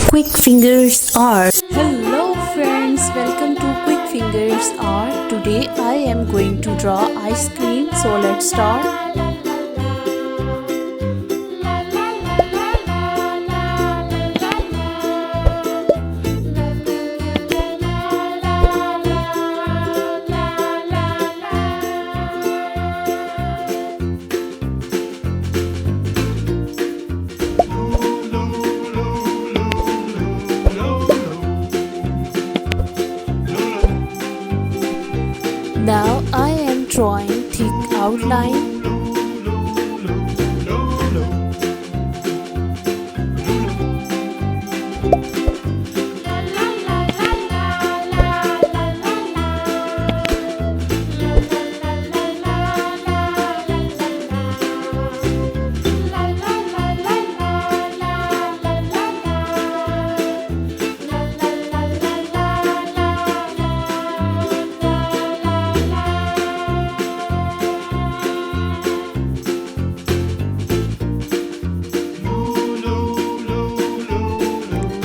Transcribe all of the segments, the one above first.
Quick fingers art. Hello friends, welcome to Quick Fingers Art. Today I am going to draw ice cream, so let's start. Now I am drawing thick outline.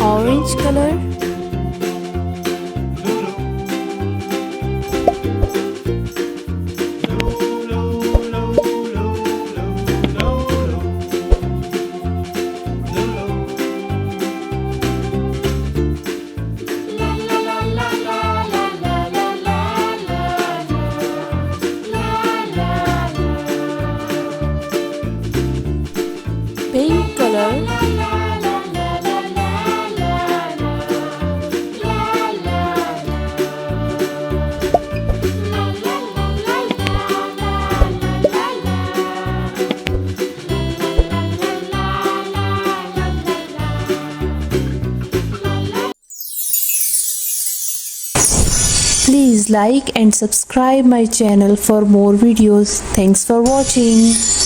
Orange color, pink color, please like and subscribe my channel for more videos. Thanks for watching.